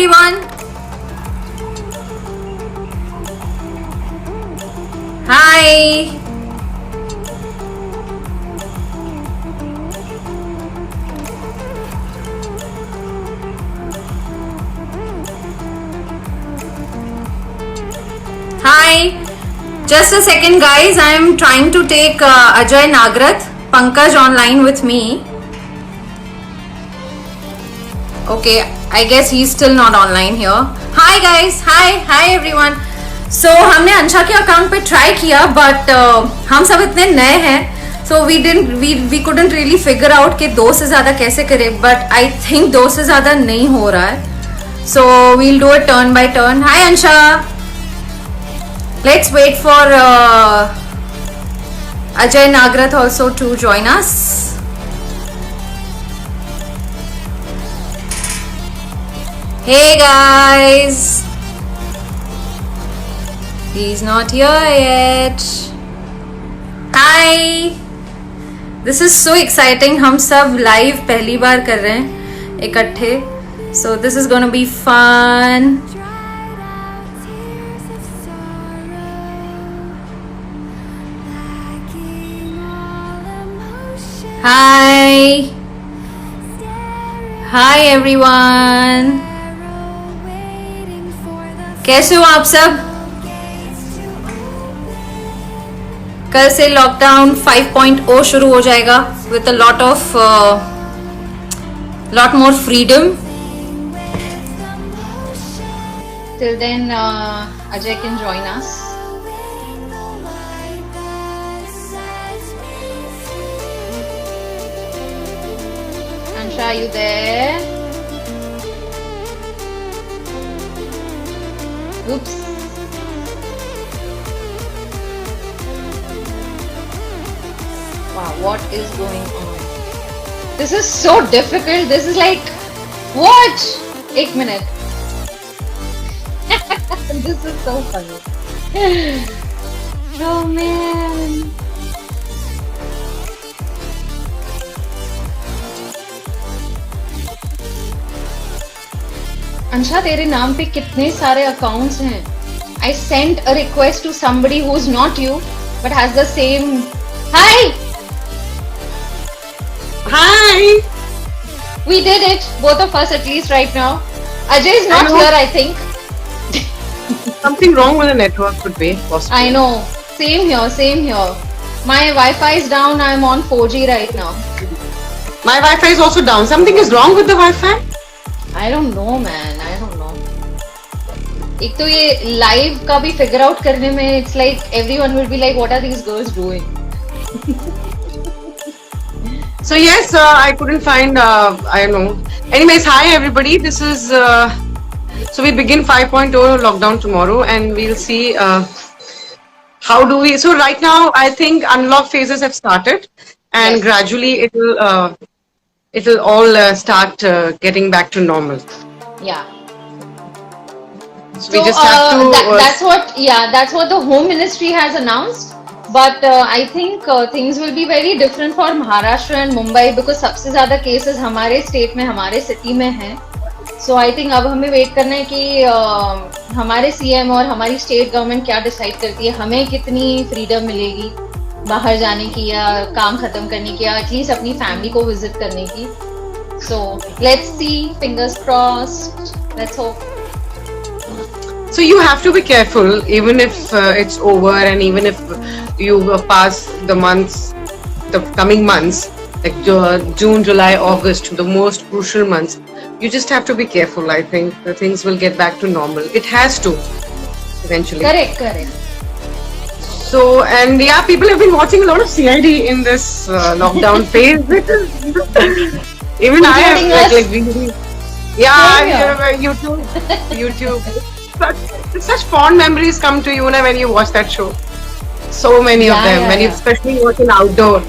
everyone. Hi. Hi. Just a second, guys. I am trying to take Ajay Nagrath, Pankaj online with me. Okay, I guess he's still not online here. Hi guys. Hi everyone. So हमने अंशा के account पे try किया, but हम सब इतने नए हैं, so we couldn't really figure out कि 2 से ज्यादा कैसे करें. But I think 2 से ज्यादा नहीं हो रहा है. So we'll do it turn by turn. Hi Ansha. Let's wait for Ajay Nagrath also to join us. Hey guys. He's not here yet. Hi. This is so exciting. हम सब live पहली बार कर रहे हैं इकट्ठे. So this is gonna be fun. Hi. Hi everyone. कैसे हो आप सब? कल से लॉकडाउन 5.0 शुरू हो जाएगा with a lot more freedom. Till then, Ajay can join us. Ansha, are you there? Oops. Wow, what is going on? This is so difficult. This is like, what? 1 minute. This is so funny. Oh man. Ansha, तेरे नाम पे कितने सारे accounts हैं. I sent a request to somebody who's not you but has the same. Hi. Hi. We did it, both of us at least right now. Ajay is not here, I think. Something wrong with the network could be possible. I know. Same here. My Wi-Fi is down. I'm on 4G right now. My Wi-Fi is also down. Something is wrong with the Wi-Fi? I don't know, man. I don't know. एक तो ये live का भी figure out करने में it's like everyone will be like, what are these girls doing? So yes, I couldn't find. I don't know. Anyways, hi everybody. This is. So we begin 5.0 lockdown tomorrow, and we'll see. How do we? So right now, I think unlock phases have started, and Yes. gradually it will all start getting back to normal. Yeah. So we just have to. That's what the Home Ministry has announced. But I think things will be very different for Maharashtra and Mumbai because सबसे ज़्यादा cases हमारे state में, हमारे city में हैं. So I think अब हमें wait करना है कि हमारे CM और हमारी state government क्या decide करती है, हमें कितनी freedom मिलेगी बाहर जाने की या काम खत्म करने की या एटलीस्ट अपनी फैमिली को विजिट करने की. So let's see, fingers crossed. Let's hope. So you have to be careful, even if it's over, and even if you pass the months, the coming months, like June, July, August, the most crucial months. You just have to be careful. I think the things will get back to normal. It has to, eventually. Correct. So, and yeah, people have been watching a lot of CID in this lockdown phase. Even I have like really, YouTube. Such fond memories come to you when you watch that show. So many of them, when you especially watch in outdoor.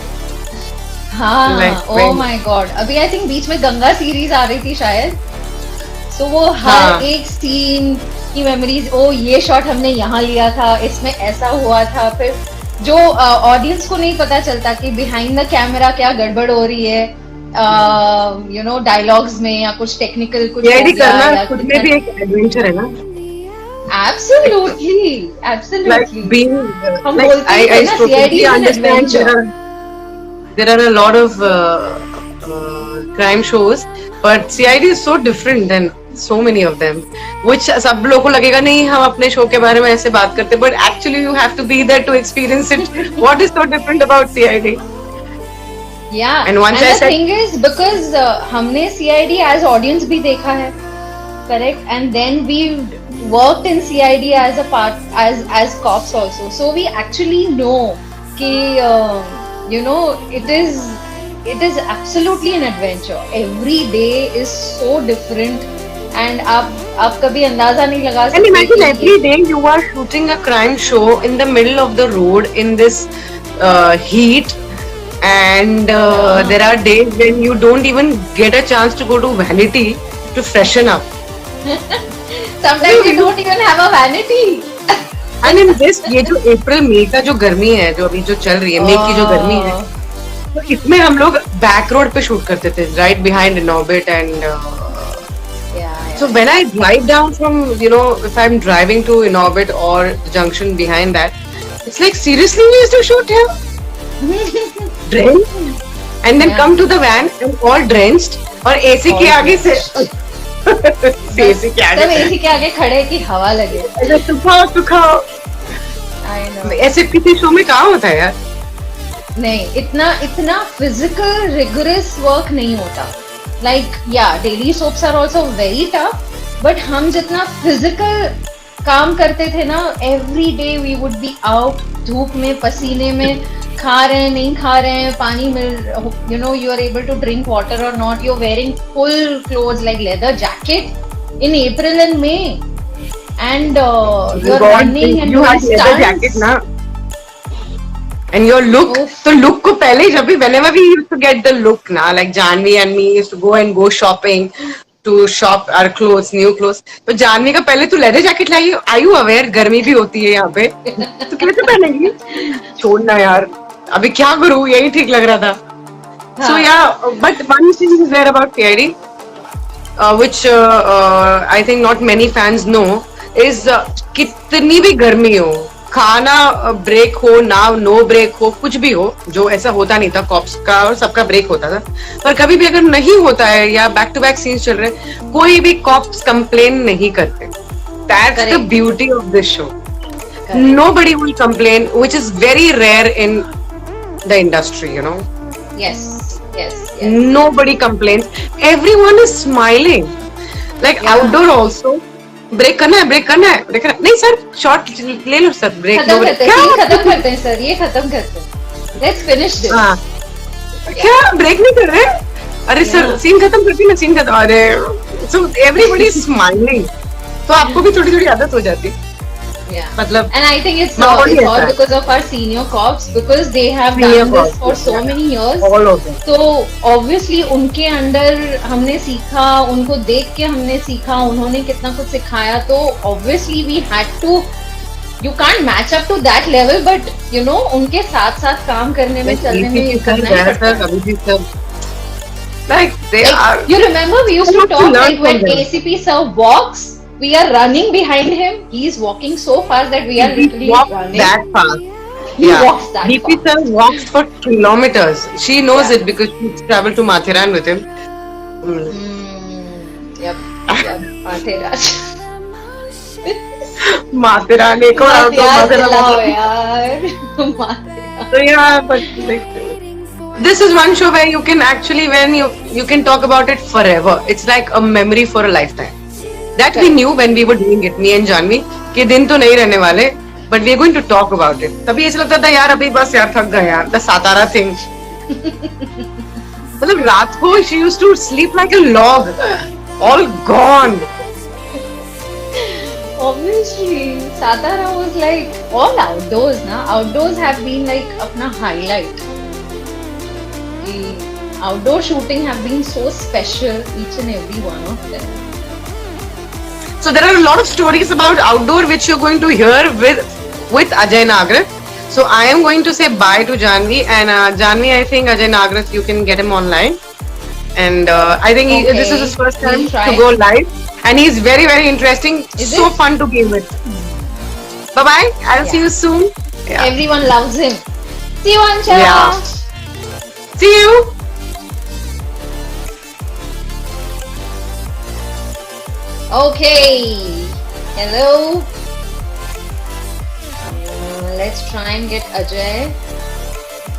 हाँ, Like, oh my god. अभी I think बीच में Ganga series आ रही थी शायद. So वो हर एक scene की memories, ओ ये शॉट हमने यहाँ लिया था, इसमें ऐसा हुआ था. फिर जो ऑडियंस को नहीं पता चलता कि बिहाइंड द कैमरा क्या गड़बड़ हो रही है, डायलॉग्स में या कुछ टेक्निकल कुछ हो सीआईडी गया करना या खुद में भी एक एडवेंचर है ना. एब्सोल्युटली Like एब्सोल्युटली being हम like बोलते ही थे I ना totally CID is an understand adventure. there are a lot of crime shows, but CID is so different than so many of them, which सब लोगों को लगेगा नहीं हम अपने शो के बारे में ऐसे बात करते, but actually you have to be there to experience it. What is so different about CID? Yeah, And once and I the said, thing is because हमने CID as audience भी देखा है, correct? And then we worked in CID as a part as cops also, so we actually know कि it is absolutely an adventure. Every day is so different, and आप कभी अंदाजा नहीं लगा and सकते imagine कि every day you are shooting a crime show in the middle of the road in this heat. And there are days when you don't even get a chance to go to Vanity to freshen up. sometimes you don't even have a vanity. And in this, ये जो अप्रैल मई का जो गर्मी है जो अभी जो चल रही है मई की जो गर्मी है तो इसमें हम लोग बैक रोड पे शूट करते थे right behind Inorbit and so when I drive down from if I'm driving to Inorbit or junction behind that it's like seriously we used to shoot here. Drenched and then come to the van and all drenched और AC के आगे से AC के आगे सब AC के आगे खड़े कि हवा लगे. ऐसे सुखाओ I know. ऐसे किसी शो में कहाँ होता है यार. नहीं इतना फिजिकल रिगरस वर्क नहीं होता. Like daily soaps are also very tough but हम जितना फिजिकल काम करते थे ना every day we would be out धूप में पसीने में खा रहे हैं नहीं खा रहे हैं पानी मिल you are able to drink water or not, you're wearing full clothes like leather jacket in April and May and you're running and you doing had leather stunts. jacket ना and your look Oof. तो look को पहले ही जब भी whenever we used to get the look ना like Janvi and me used to go shopping to shop our clothes new clothes तो जानवी का पहले तू leather jacket lie. are you aware गर्मी भी होती है यहाँ पे तो कैसे पहनेगी. छोड़ना यार अभी क्या करूँ यही ठीक लग रहा था. So yeah, but one thing is there about CID, which I think not many fans know, is कितनी भी गर्मी हो, खाना ब्रेक हो ना नो ब्रेक हो कुछ भी हो, जो ऐसा होता नहीं था कॉप्स का और सबका ब्रेक होता था, पर कभी भी अगर नहीं होता है या बैक टू बैक सीन्स चल रहे हैं कोई भी कॉप्स कंप्लेन नहीं करते. That's the beauty of this show. Nobody will complain, which is very rare in the industry, yes. Nobody complains. Everyone is smiling. Like outdoor also. Break करना है नहीं सर शॉर्ट ले लो सर ब्रेक खत्म करते हैं sir ये खत्म करते हैं. Let's finish this. क्या ब्रेक नहीं कर रहे. अरे सर सीन खत्म करती ना सीन खत्म. अरे so everybody is smiling. तो आपको भी थोड़ी थोड़ी आदत हो जाती. मतलब and I think it's all because of our senior cops because they have done this for so many years. All of them. तो obviously उनके अंडर हमने सीखा उनको देख के हमने सीखा उन्होंने कितना कुछ सिखाया तो obviously we had to you can't match up to that level but उनके साथ साथ काम करने में चलने में करना ही पड़ता है. Like they are. You remember we used to talk like when ACP sir walks. We are running behind him. He is walking so fast that we are literally running. That fast. He walks that DP fast. sir walks for kilometers. She knows it because she traveled to Mathiran with him. Yep. Mathiran. Mathiran एक और out of Mathiran. So yeah, but like, this is one show where you can actually you can talk about it forever. It's like a memory for a lifetime. That we knew when we were doing it, me and Janvi, कि दिन तो नहीं रहने वाले, but we are going to talk about it. तभी ऐसा लगता था यार अभी बस यार थक गए यार, the Satara thing. मतलब रात को she used to sleep like a log, all gone. Obviously, Satara was like all outdoors ना. Outdoors have been like अपना highlight. Outdoor shooting have been so special, each and every one of them. So there are a lot of stories about outdoor which you're going to hear with Ajay Nagarath. So I am going to say bye to Janvi and Janvi, I think Ajay Nagarath, you can get him online. and I think this is Okay, his first we'll time to try. go live, and he's very very interesting. Is So it? fun to be with. Bye bye. I'll see Yeah. you soon. Yeah. Everyone loves him. See you, Yeah. Ancha. See you. Okay. Hello. Let's try and get Ajay.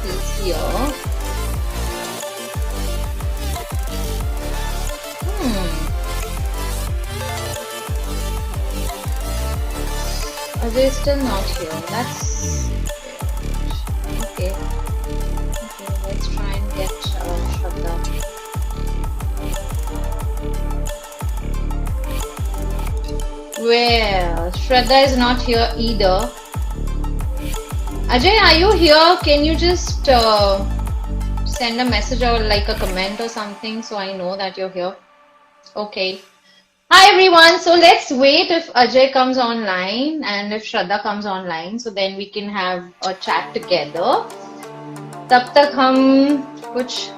He's here. Ajay is still not here. That's okay. Okay, let's try and get Shraddha. Well, Shraddha is not here either. Ajay, are you here? Can you just send a message or like a comment or something so I know that you're here? Okay. Hi everyone. So let's wait if Ajay comes online and if Shraddha comes online, so then we can have a chat together. तब तक हम कुछ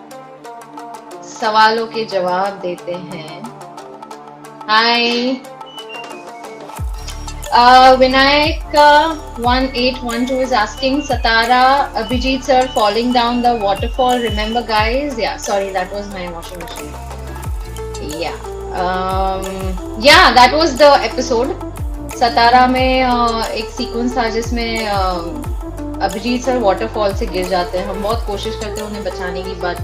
सवालों के जवाब देते हैं. Hi. Vinayak 1812 is asking Satara, Abhijit sir falling down the waterfall. Remember, guys? Yeah, sorry, that was my washing machine. Yeah. Yeah, that was the episode. सतारा में एक सीक्वेंस था जिसमें अभिजीत सर वाटरफॉल से गिर जाते हैं. हम बहुत कोशिश करते हैं उन्हें बचाने की, but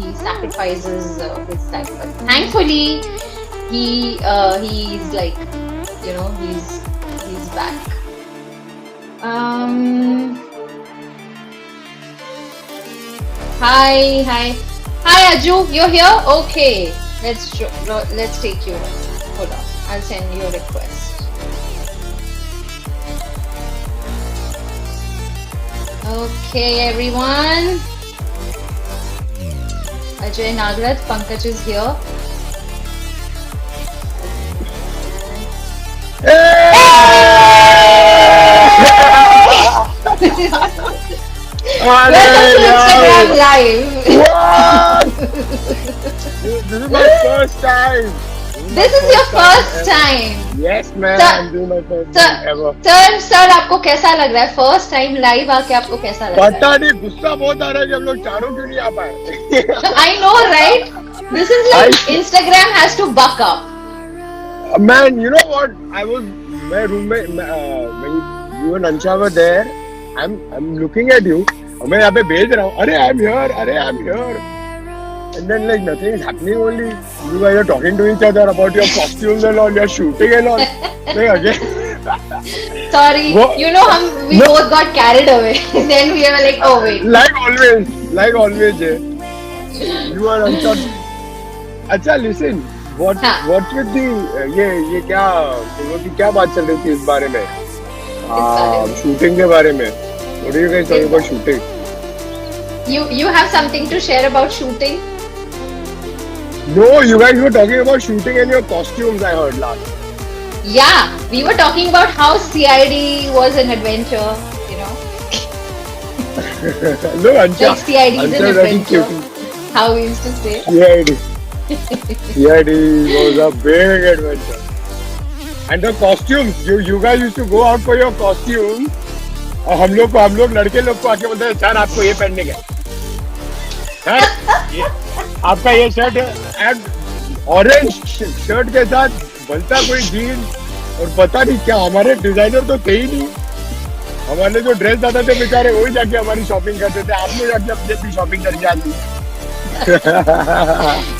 he sacrifices his life. But thankfully, he's like, you know, he's back. Hi Aju, you're here? Okay, let's take you. Hold on, I'll send you a request. Okay, everyone. Ajay Nagrat, Pankaj is here. Welcome to Instagram Live. What? This is my first time. This is your first time. Yes, man. Sir, I'm doing my first time ever. Sir आपको कैसा लग रहा है? First time live आके आपको कैसा लग रहा है? पता नहीं, गुस्सा बहुत आ रहा है कि हम लोग चारों क्यों नहीं आ पाए. I know, right? This is like Instagram has to buck up. Man, you know what? I was my roommate when you and Ansha were there. I'm looking at you. और मैं यहाँ पे भेज रहा हूँ. अरे I'm here. And then like nothing is happening. Only you guys are talking to each other about your costumes and all. You're shooting and all. Like again. Sorry, you know we both got carried away. Then we were like, oh wait. Like always. You are Ansha. अच्छा, listen. What's with the ये क्या तुम लोग की क्या बात चल रही थी इस बारे में? शूटिंग के बारे में. What are you guys talking about shooting? You have something to share about shooting? No, you guys were talking about shooting and your costumes. I heard last. Yeah, we were talking about how CID was an adventure. You know. No, Ansha. Like CID is an adventure. How we used to say. CID was a big adventure. And the costumes, you guys used to go out for your costumes. और हम लोग लड़के लोग को आके बोलते हैं sir आपको ये पहनने का, सर आपका ये शर्ट एंड ऑरेंज शर्ट के साथ बनता कोई जीन्स और पता नहीं क्या. हमारे डिजाइनर तो थे ही नहीं. हमारे जो ड्रेस दादा थे बेचारे वही जाके हमारी शॉपिंग करते थे. आप लोग जाके अपनी अपनी शॉपिंग करके आती.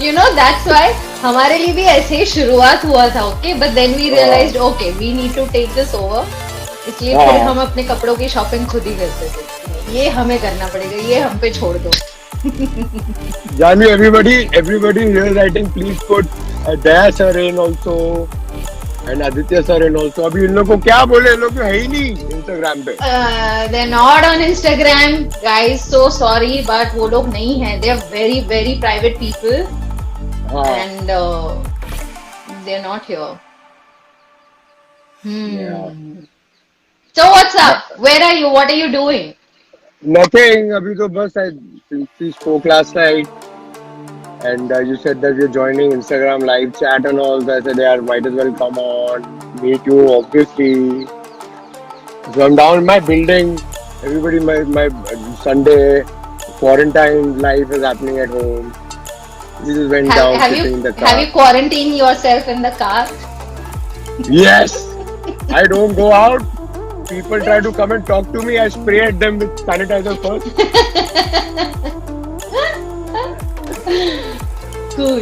You know, that's why हमारे लिए भी ऐसे ही शुरुआत हुआ था. Okay, but then we realized okay, we need to take this over. इसलिए फिर हम अपने कपड़ों की शॉपिंग खुद ही करते थे. ये हमें करना पड़ेगा, ये हम पे छोड़ दो. Jani, everybody here writing, please put Daya sir in also and Aditya sir in also. अभी इन लोग को क्या बोले, इन लोग तो है ही नहीं Instagram पे. They're not on Instagram, guys. So sorry, but वो लोग नहीं हैं. They are very very private people, and they're not here. Yeah. So what's up? Where are you? What are you doing? Nothing. अभी तो बस I spoke last night and you said that you're joining Instagram live chat and all. So I said, yeah, might as well come on, meet you, obviously. So I'm down in my building. Everybody, my Sunday quarantine life is happening at home. We just went Have down, have sitting in you the have car. you quarantined yourself in the car? Yes, I don't go out. People try to come and talk to me. I spray at them with sanitizer first. Cool.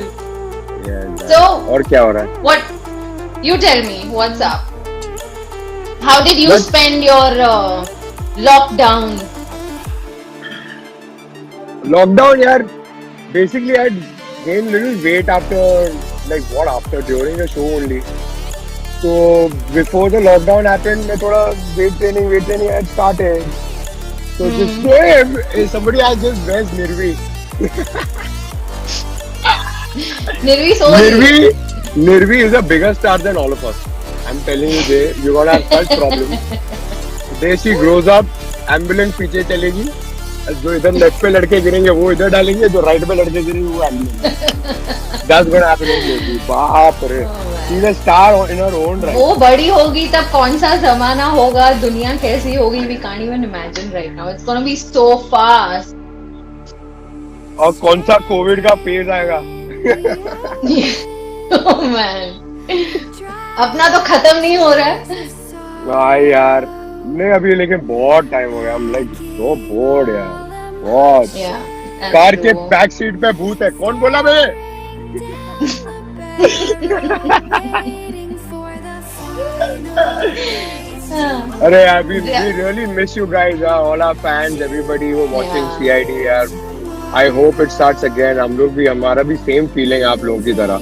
Yeah, and, So और क्या हो रहा है? what? You tell me what's up. How did you But spend your lockdown? lockdown, यार. Basically, I gained little weight after, like what after during the show only. So before the lockdown happened, मैं थोड़ा weight training I had started. So just hey, somebody asked this where's Nirvi? Nirvi so Nirvi is a bigger star than all of us. I'm telling you, Jay, you're gonna have such problems. The day she grows up, ambulance पीछे चलेगी. जो इधर left पे लड़के गिरेंगे वो इधर डालेंगे, जो राइट पे लड़के गिरेंगे वो ambulance. That's gonna happen in Nirvi. बाप रे. She's a star in her own right. वो बड़ी होगी तब कौन सा जमाना होगा, दुनिया कैसी होगी, we can't even imagine right now. It's gonna be so fast. और कौन सा कोविड का फेज आएगा? Oh man. अपना तो खत्म नहीं हो रहा है. भाई यार नहीं अभी लेकिन बहुत टाइम हो गया. I'm like so bored यार. बहुत. Yeah. that's कार के true. बैक सीट पे भूत है. कौन बोला बे? अरे यार we really miss you guys. All our fans, everybody who are watching Yeah. CID यार. I hope it starts again. हम लोग भी हमारा भी same feeling है आप लोगों की तरह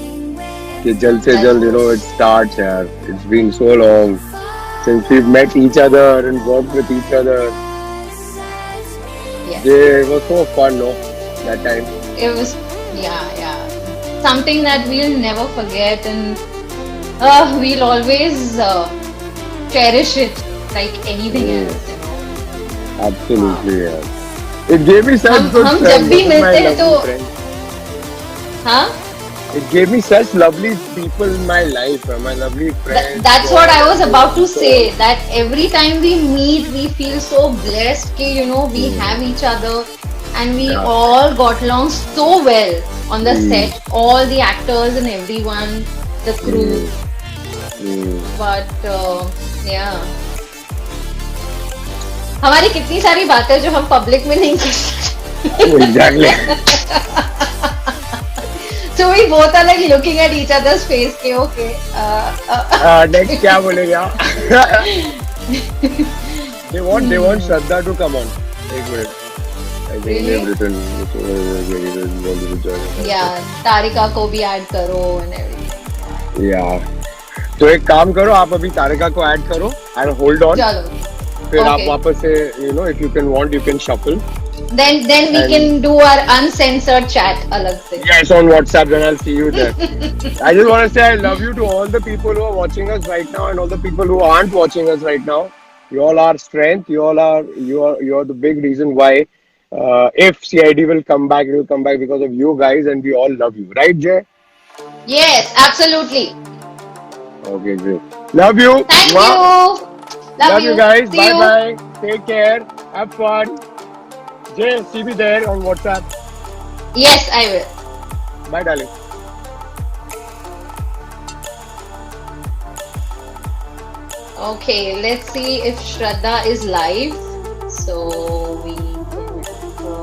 कि जल्द से जल्द it starts यार. It's been so long since we've met each other and worked with each other. Yes. Yeah, it was so fun, no? That time. It was, yeah. Something that we'll never forget, and we'll always cherish it like anything else. You know? Absolutely, yeah. It gave me such हम good हम friends. जब भी One of my मिलते हैं तो lovely friends. हाँ. It gave me such lovely people in my life, my lovely friends. That's what I was about to say. That every time we meet, we feel so blessed. कि you know we have each other, and we Yeah. all got along so well on the set. All the actors and everyone, the crew. But yeah. हमारी कितनी सारी बातें जो हम public में नहीं कर सकते. Exactly. So we both are like looking at each other's face. के okay. Next क्या बोलेगा? They want Shraddha to come on. एक minute. I think Really? they've written. Want to join. Yeah, तारिका को भी add करो and everything. Yeah. तो एक काम करो आप अभी तारिका को ऐड करो and hold on. चलो. फिर आप Okay. वापस से if you can want you can shuffle. Then we And- can do our uncensored chat अलग से. Yes, on WhatsApp, then I'll see you there. I just want to say I love you to all the people who are watching us right now and all the people who aren't watching us right now. You all are strength. You're the big reason why. If CID will come back, it will come back because of you guys, and we all love you, right, Jay? Yes, absolutely. Okay, great. Love you. Thank Mwah. you. Love you guys. See Bye you. bye. Take care. Have fun. Jay, see me there on WhatsApp. Yes, I will. Bye, darling. Okay, let's see if Shraddha is live. So we can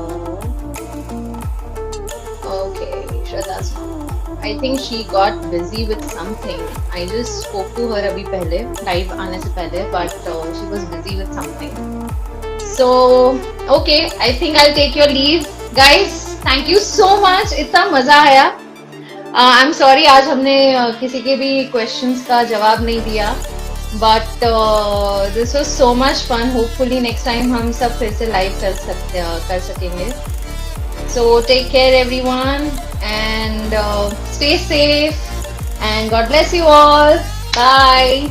okay, Shraddha's not. I think she got busy with something. I just spoke to her अभी पहले live आने से पहले, but she was busy with something. So okay, I think I'll take your leave, guys. Thank you so much. इतना मजा आया. I'm sorry आज हमने किसी के भी questions का जवाब नहीं दिया. But this was so much fun. Hopefully next time हम सब फिर से live कर सकेंगे. So take care everyone and stay safe and God bless you all. Bye.